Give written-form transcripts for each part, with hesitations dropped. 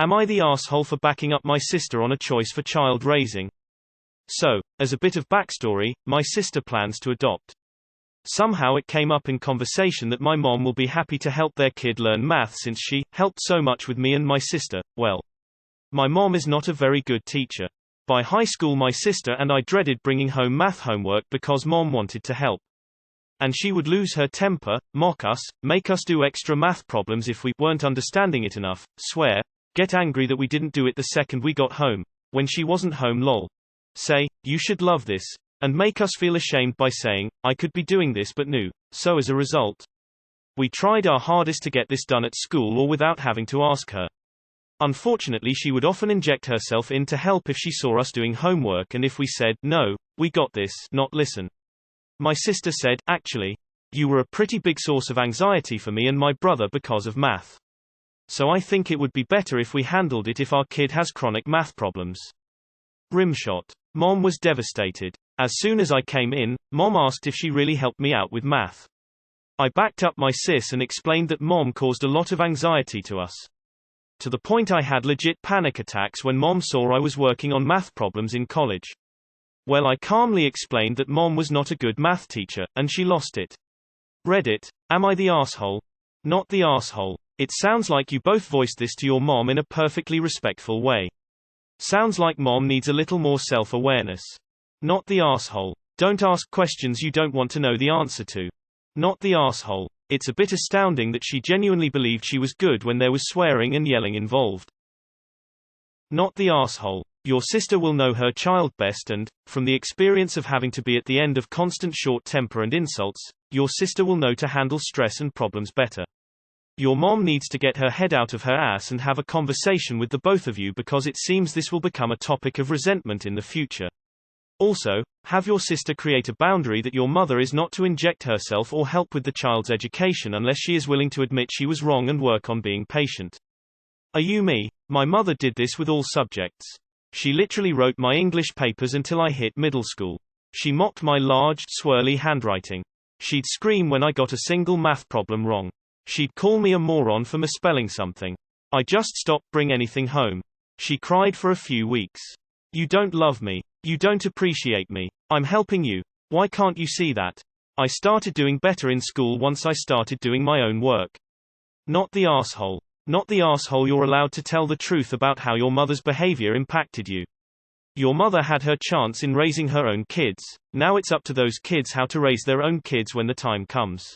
Am I the asshole for backing up my sister on a choice for child raising? So, as a bit of backstory, my sister plans to adopt. Somehow it came up in conversation that my mom will be happy to help their kid learn math since she helped so much with me and my sister. Well, my mom is not a very good teacher. By high school my sister and I dreaded bringing home math homework because mom wanted to help. And she would lose her temper, mock us, make us do extra math problems if we weren't understanding it enough, swear, get angry that we didn't do it the second we got home, when she wasn't home lol. Say, you should love this, and make us feel ashamed by saying, I could be doing this but no. So as a result, we tried our hardest to get this done at school or without having to ask her. Unfortunately she would often inject herself in to help if she saw us doing homework and if we said, no, we got this, not listen. My sister said, actually, you were a pretty big source of anxiety for me and my brother because of math. So I think it would be better if we handled it if our kid has chronic math problems. Rimshot. Mom was devastated. As soon as I came in, Mom asked if she really helped me out with math. I backed up my sis and explained that Mom caused a lot of anxiety to us. To the point I had legit panic attacks when Mom saw I was working on math problems in college. Well, I calmly explained that Mom was not a good math teacher, and she lost it. Reddit, am I the asshole? Not the asshole. It sounds like you both voiced this to your mom in a perfectly respectful way. Sounds like Mom needs a little more self-awareness. Not the asshole. Don't ask questions you don't want to know the answer to. Not the asshole. It's a bit astounding that she genuinely believed she was good when there was swearing and yelling involved. Not the asshole. Your sister will know her child best and, from the experience of having to be at the end of constant short temper and insults, your sister will know to handle stress and problems better. Your mom needs to get her head out of her ass and have a conversation with the both of you because it seems this will become a topic of resentment in the future. Also, have your sister create a boundary that your mother is not to inject herself or help with the child's education unless she is willing to admit she was wrong and work on being patient. Are you me? My mother did this with all subjects. She literally wrote my English papers until I hit middle school. She mocked my large, swirly handwriting. She'd scream when I got a single math problem wrong. She'd call me a moron for misspelling something. I just stopped bring anything home. She cried for a few weeks. You don't love me. You don't appreciate me. I'm helping you. Why can't you see that? I started doing better in school once I started doing my own work. Not the asshole. Not the asshole. You're allowed to tell the truth about how your mother's behavior impacted you. Your mother had her chance in raising her own kids. Now it's up to those kids how to raise their own kids when the time comes.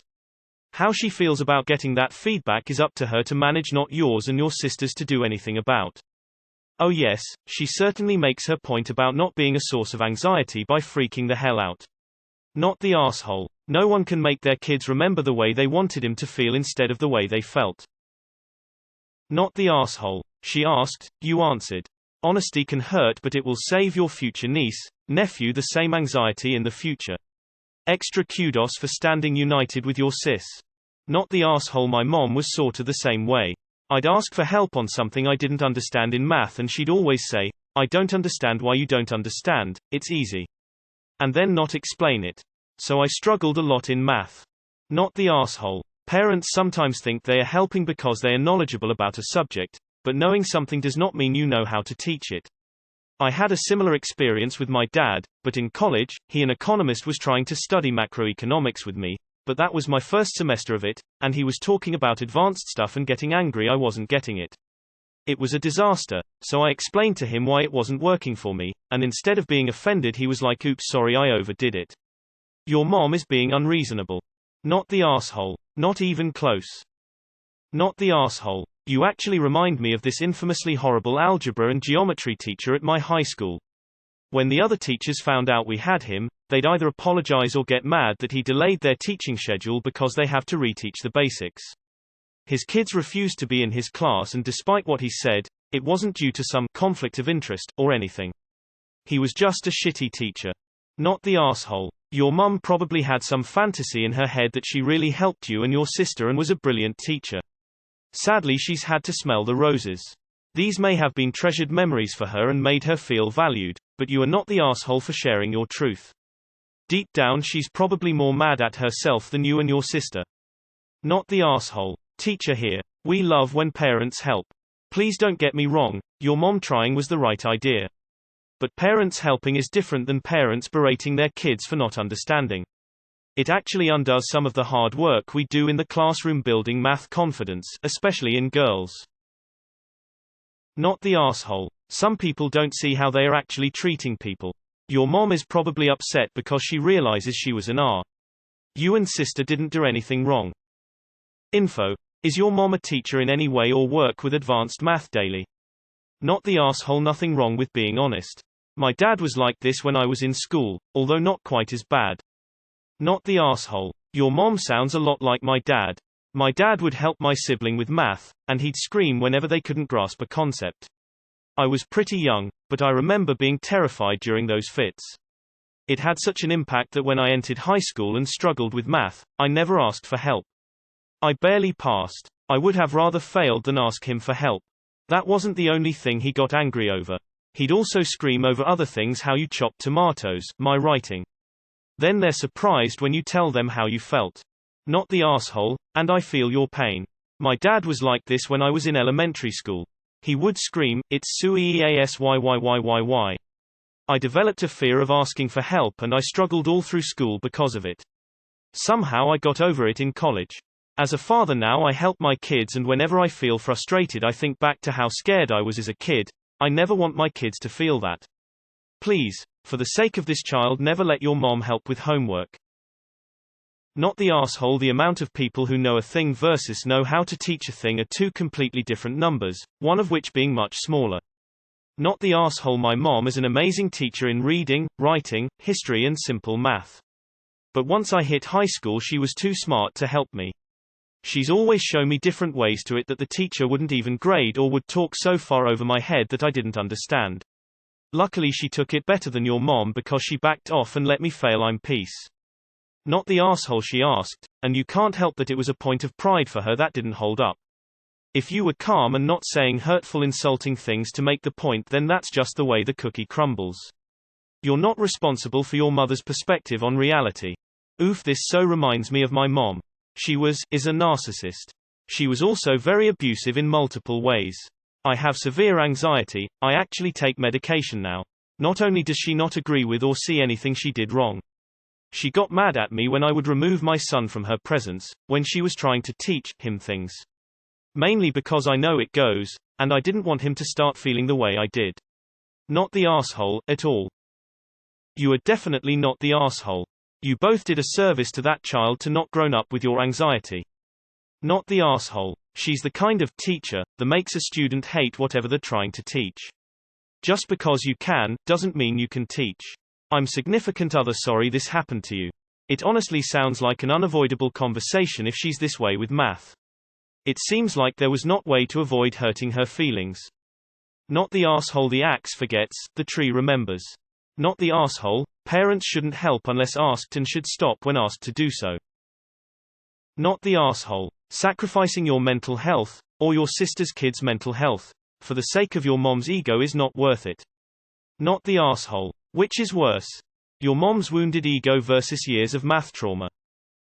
How she feels about getting that feedback is up to her to manage, not yours and your sister's to do anything about. Oh yes, she certainly makes her point about not being a source of anxiety by freaking the hell out. Not the asshole. No one can make their kids remember the way they wanted him to feel instead of the way they felt. Not the asshole. She asked, you answered. Honesty can hurt, but it will save your future niece, nephew the same anxiety in the future. Extra kudos for standing united with your sis. Not the asshole. My mom was sorta the same way. I'd ask for help on something I didn't understand in math and she'd always say, I don't understand why you don't understand, it's easy. And then not explain it. So I struggled a lot in math. Not the asshole. Parents sometimes think they are helping because they are knowledgeable about a subject, but knowing something does not mean you know how to teach it. I had a similar experience with my dad, but in college, he, an economist, was trying to study macroeconomics with me, but that was my first semester of it, and he was talking about advanced stuff and getting angry I wasn't getting it. It was a disaster, so I explained to him why it wasn't working for me, and instead of being offended he was like, oops, sorry, I overdid it. Your mom is being unreasonable. Not the asshole. Not even close. Not the asshole. You actually remind me of this infamously horrible algebra and geometry teacher at my high school. When the other teachers found out we had him, they'd either apologize or get mad that he delayed their teaching schedule because they have to reteach the basics. His kids refused to be in his class, and despite what he said, it wasn't due to some conflict of interest or anything. He was just a shitty teacher. Not the asshole. Your mum probably had some fantasy in her head that she really helped you and your sister and was a brilliant teacher. Sadly, she's had to smell the roses. These may have been treasured memories for her and made her feel valued, but you are not the asshole for sharing your truth. Deep down she's probably more mad at herself than you and your sister. Not the asshole. Teacher here. We love when parents help. Please don't get me wrong, your mom trying was the right idea. But parents helping is different than parents berating their kids for not understanding. It actually undoes some of the hard work we do in the classroom building math confidence, especially in girls. Not the asshole. Some people don't see how they are actually treating people. Your mom is probably upset because she realizes she was an R. You and sister didn't do anything wrong. Info. Is your mom a teacher in any way or work with advanced math daily? Not the asshole. Nothing wrong with being honest. My dad was like this when I was in school, although not quite as bad. Not the asshole. Your mom sounds a lot like my dad. My dad would help my sibling with math, and he'd scream whenever they couldn't grasp a concept. I was pretty young, but I remember being terrified during those fits. It had such an impact that when I entered high school and struggled with math, I never asked for help. I barely passed. I would have rather failed than ask him for help. That wasn't the only thing he got angry over. He'd also scream over other things, how you chop tomatoes, my writing. Then they're surprised when you tell them how you felt. Not the asshole, and I feel your pain. My dad was like this when I was in elementary school. He would scream, "It's suiiasyyyyyy." I developed a fear of asking for help and I struggled all through school because of it. Somehow I got over it in college. As a father now I help my kids, and whenever I feel frustrated I think back to how scared I was as a kid. I never want my kids to feel that. Please, for the sake of this child, never let your mom help with homework. Not the asshole. The amount of people who know a thing versus know how to teach a thing are two completely different numbers, one of which being much smaller. Not the asshole. My mom is an amazing teacher in reading, writing, history and simple math. But once I hit high school she was too smart to help me. She's always shown me different ways to it that the teacher wouldn't even grade or would talk so far over my head that I didn't understand. Luckily she took it better than your mom because she backed off and let me fail. I'm peace. Not the asshole. She asked, and you can't help that it was a point of pride for her that didn't hold up. If you were calm and not saying hurtful insulting things to make the point, then that's just the way the cookie crumbles. You're not responsible for your mother's perspective on reality. Oof, this so reminds me of my mom. She is a narcissist. She was also very abusive in multiple ways. I have severe anxiety. I actually take medication now. Not only does she not agree with or see anything she did wrong. She got mad at me when I would remove my son from her presence, when she was trying to teach him things. Mainly because I know it goes, and I didn't want him to start feeling the way I did. Not the asshole, at all. You are definitely not the asshole. You both did a service to that child to not grown up with your anxiety. Not the asshole. She's the kind of teacher that makes a student hate whatever they're trying to teach. Just because you can, doesn't mean you can teach. I'm significant other sorry this happened to you. It honestly sounds like an unavoidable conversation if she's this way with math. It seems like there was not way to avoid hurting her feelings. Not the asshole. The axe forgets, the tree remembers. Not the asshole. Parents shouldn't help unless asked and should stop when asked to do so. Not the asshole. Sacrificing your mental health, or your sister's kids' mental health, for the sake of your mom's ego is not worth it. Not the asshole. Which is worse? Your mom's wounded ego versus years of math trauma.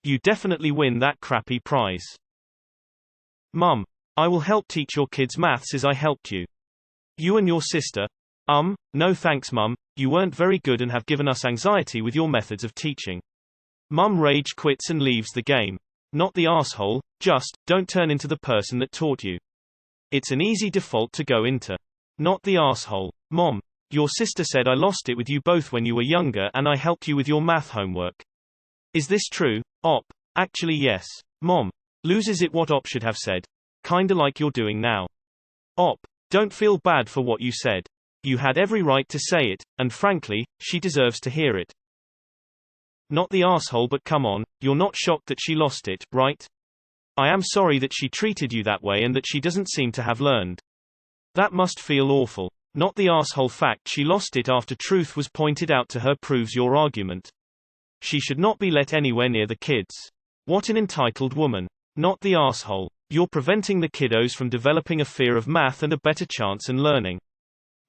You definitely win that crappy prize. Mum, I will help teach your kids maths as I helped you. You and your sister? No thanks mum, you weren't very good and have given us anxiety with your methods of teaching. Mum rage quits and leaves the game. Not the asshole. Just, don't turn into the person that taught you. It's an easy default to go into. Not the asshole. Mom, your sister said I lost it with you both when you were younger and I helped you with your math homework. Is this true? Op. Actually yes. Mom. Loses it. What Op should have said. Kinda like you're doing now. Op. Don't feel bad for what you said. You had every right to say it, and frankly, she deserves to hear it. Not the asshole. But come on, you're not shocked that she lost it, right? I am sorry that she treated you that way and that she doesn't seem to have learned. That must feel awful. Not the asshole. Fact she lost it after truth was pointed out to her proves your argument. She should not be let anywhere near the kids. What an entitled woman. Not the asshole. You're preventing the kiddos from developing a fear of math and a better chance in learning.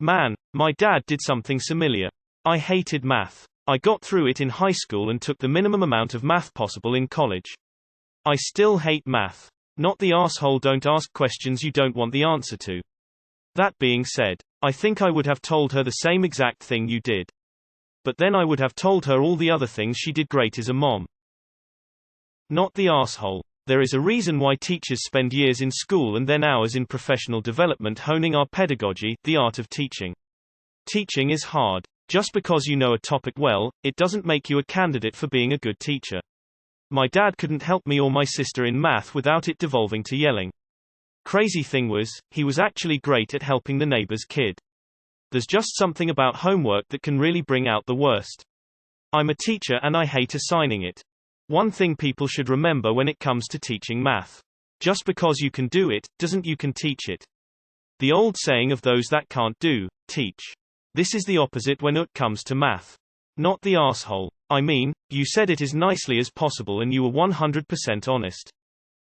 Man, my dad did something similar. I hated math. I got through it in high school and took the minimum amount of math possible in college. I still hate math. Not the asshole. Don't ask questions you don't want the answer to. That being said, I think I would have told her the same exact thing you did. But then I would have told her all the other things she did great as a mom. Not the asshole. There is a reason why teachers spend years in school and then hours in professional development honing our pedagogy, the art of teaching. Teaching is hard. Just because you know a topic well, it doesn't make you a candidate for being a good teacher. My dad couldn't help me or my sister in math without it devolving to yelling. Crazy thing was, he was actually great at helping the neighbor's kid. There's just something about homework that can really bring out the worst. I'm a teacher and I hate assigning it. One thing people should remember when it comes to teaching math. Just because you can do it, doesn't you can teach it. The old saying of those that can't do, teach. This is the opposite when it comes to math. Not the asshole. I mean, you said it as nicely as possible and you were 100% honest.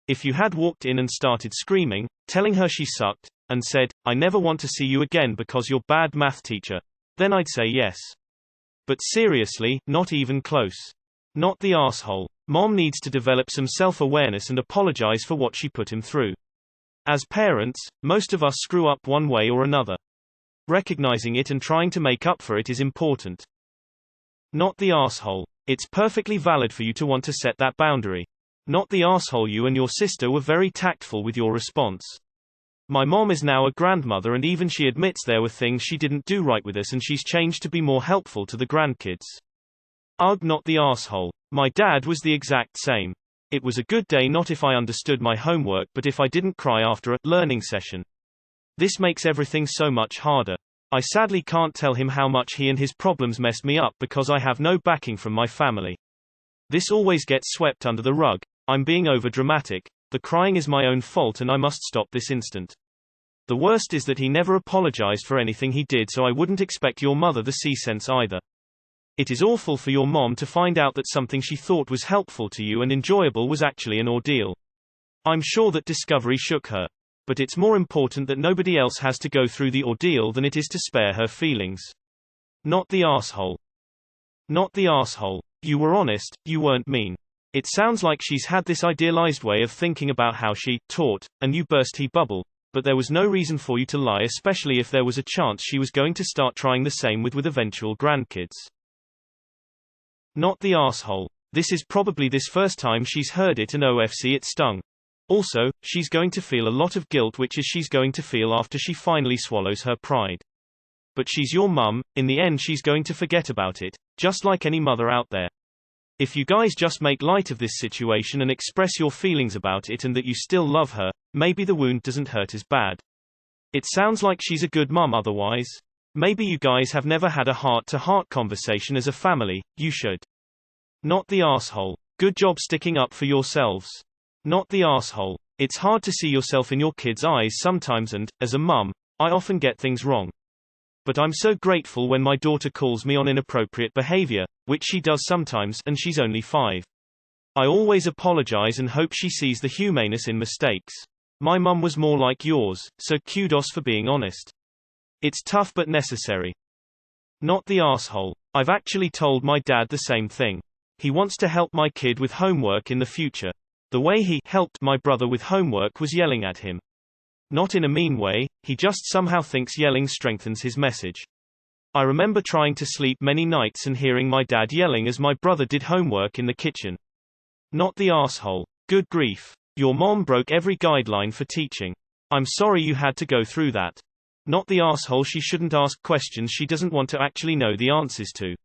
If you had walked in and started screaming, telling her she sucked, and said, I never want to see you again because you're bad math teacher, then I'd say yes. But seriously, not even close. Not the asshole. Mom needs to develop some self-awareness and apologize for what she put him through. As parents, most of us screw up one way or another. Recognizing it and trying to make up for it is important. Not the asshole. It's perfectly valid for you to want to set that boundary. Not the asshole. You and your sister were very tactful with your response. My mom is now a grandmother and even she admits there were things she didn't do right with us and she's changed to be more helpful to the grandkids. Ugh, not the asshole. My dad was the exact same. It was a good day not if I understood my homework but if I didn't cry after a learning session. This makes everything so much harder. I sadly can't tell him how much he and his problems messed me up because I have no backing from my family. This always gets swept under the rug. I'm being overdramatic. The crying is my own fault and I must stop this instant. The worst is that he never apologized for anything he did, so I wouldn't expect your mother the sense either. It is awful for your mom to find out that something she thought was helpful to you and enjoyable was actually an ordeal. I'm sure that discovery shook her. But it's more important that nobody else has to go through the ordeal than it is to spare her feelings. Not the asshole. Not the asshole. You were honest, you weren't mean. It sounds like she's had this idealized way of thinking about how she taught, and you burst her bubble, but there was no reason for you to lie, especially if there was a chance she was going to start trying the same with eventual grandkids. Not the asshole. This is probably this first time she's heard it and OFC it stung. Also, she's going to feel a lot of guilt, which is she's going to feel after she finally swallows her pride. But she's your mum, in the end she's going to forget about it, just like any mother out there. If you guys just make light of this situation and express your feelings about it and that you still love her, maybe the wound doesn't hurt as bad. It sounds like she's a good mum otherwise. Maybe you guys have never had a heart-to-heart conversation as a family, you should. Not the asshole. Good job sticking up for yourselves. Not the asshole. It's hard to see yourself in your kids' eyes sometimes and, as a mum, I often get things wrong. But I'm so grateful when my daughter calls me on inappropriate behavior, which she does sometimes, and she's only 5. I always apologize and hope she sees the humaneness in mistakes. My mum was more like yours, so kudos for being honest. It's tough but necessary. Not the asshole. I've actually told my dad the same thing. He wants to help my kid with homework in the future. The way he helped my brother with homework was yelling at him. Not in a mean way, he just somehow thinks yelling strengthens his message. I remember trying to sleep many nights and hearing my dad yelling as my brother did homework in the kitchen. Not the asshole. Good grief. Your mom broke every guideline for teaching. I'm sorry you had to go through that. Not the asshole. She shouldn't ask questions she doesn't want to actually know the answers to.